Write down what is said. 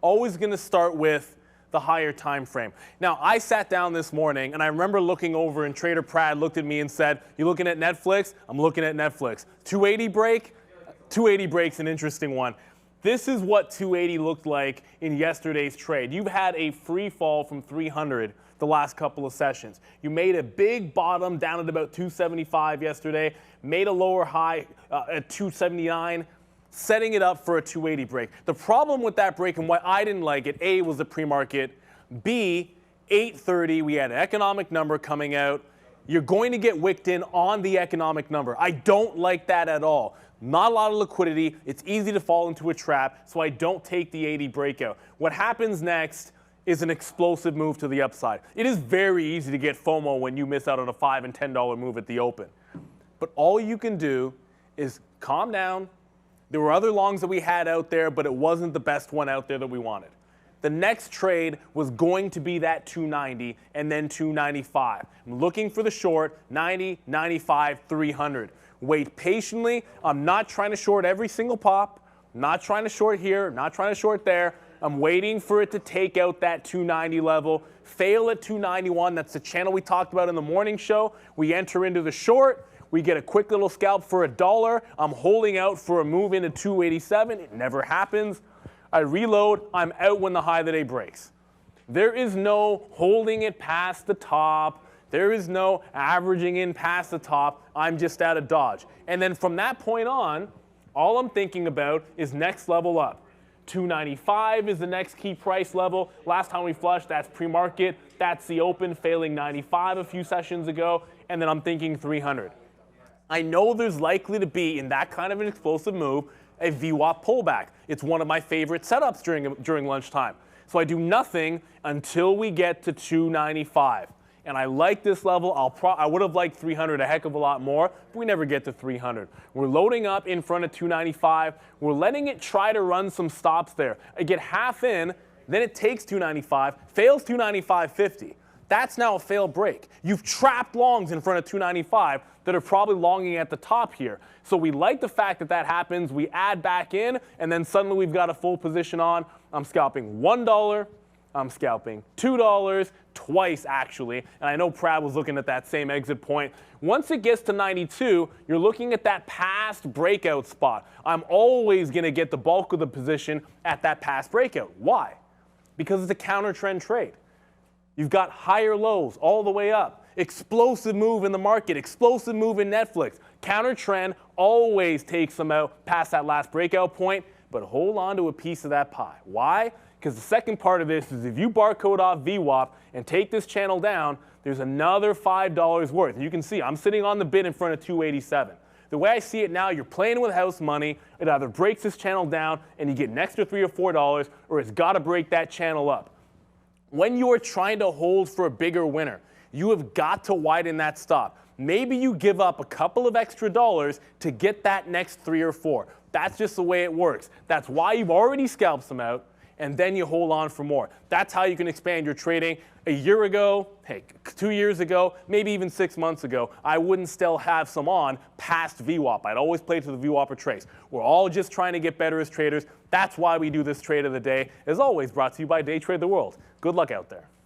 always going to start with the higher time frame. Now, I sat down this morning, and I remember looking over, and Trader Prad looked at me and said, "You looking at Netflix?" I'm looking at Netflix. 280 break? 280 break's an interesting one. This is what 280 looked like in yesterday's trade. You've had a free fall from 300 the last couple of sessions. You made a big bottom down at about 275 yesterday, made a lower high at 279, setting it up for a 280 break. The problem with that break and why I didn't like it, A, was the pre-market, B, 8:30, we had an economic number coming out. You're going to get wicked in on the economic number. I don't like that at all. Not a lot of liquidity. It's easy to fall into a trap, so I don't take the 80 breakout. What happens next is an explosive move to the upside. It is very easy to get FOMO when you miss out on a $5 and $10 move at the open. But all you can do is calm down. There were other longs that we had out there, but it wasn't the best one out there that we wanted. The next trade was going to be that 290 and then 295. I'm looking for the short, 90, 95, 300. Wait patiently. I'm not trying to short every single pop. Not trying to short here, not trying to short there. I'm waiting for it to take out that 290 level, fail at 291. That's the channel we talked about in the morning show. We enter into the short. We get a quick little scalp for $1. I'm holding out for a move into 287. It never happens. I reload. I'm out when the high of the day breaks. There is no holding it past the top. There is no averaging in past the top. I'm just out of dodge. And then from that point on, all I'm thinking about is next level up. 295 is the next key price level. Last time we flushed, that's pre-market. That's the open, failing 95 a few sessions ago. And then I'm thinking 300. I know there's likely to be, in that kind of an explosive move, a VWAP pullback. It's one of my favorite setups during lunchtime. So I do nothing until we get to 295. And I like this level. I would have liked 300 a heck of a lot more, but we never get to 300. We're loading up in front of 295. We're letting it try to run some stops there. I get half in, then it takes 295, fails 295.50. That's now a failed break. You've trapped longs in front of 295 that are probably longing at the top here. So we like the fact that that happens. We add back in, and then suddenly we've got a full position on. I'm scalping $1. I'm scalping $2, twice actually, and I know Pratt was looking at that same exit point. Once it gets to 92, you're looking at that past breakout spot. I'm always going to get the bulk of the position at that past breakout. Why? Because it's a counter trend trade. You've got higher lows all the way up. Explosive move in the market, explosive move in Netflix. Counter trend always takes them out past that last breakout point, but hold on to a piece of that pie. Why? Because the second part of this is if you barcode off VWAP and take this channel down, there's another $5 worth. And you can see I'm sitting on the bid in front of 287. The way I see it now, you're playing with house money. It either breaks this channel down and you get an extra $3 or $4, or it's got to break that channel up. When you are trying to hold for a bigger winner, you have got to widen that stop. Maybe you give up a couple of extra dollars to get that next 3 or 4. That's just the way it works. That's why you've already scalped some out, and then you hold on for more. That's how you can expand your trading. A year ago, hey, 2 years ago, maybe even 6 months ago, I wouldn't still have some on past VWAP. I'd always play to the VWAP or trace. We're all just trying to get better as traders. That's why we do this trade of the day. As always, brought to you by Day Trade the World. Good luck out there.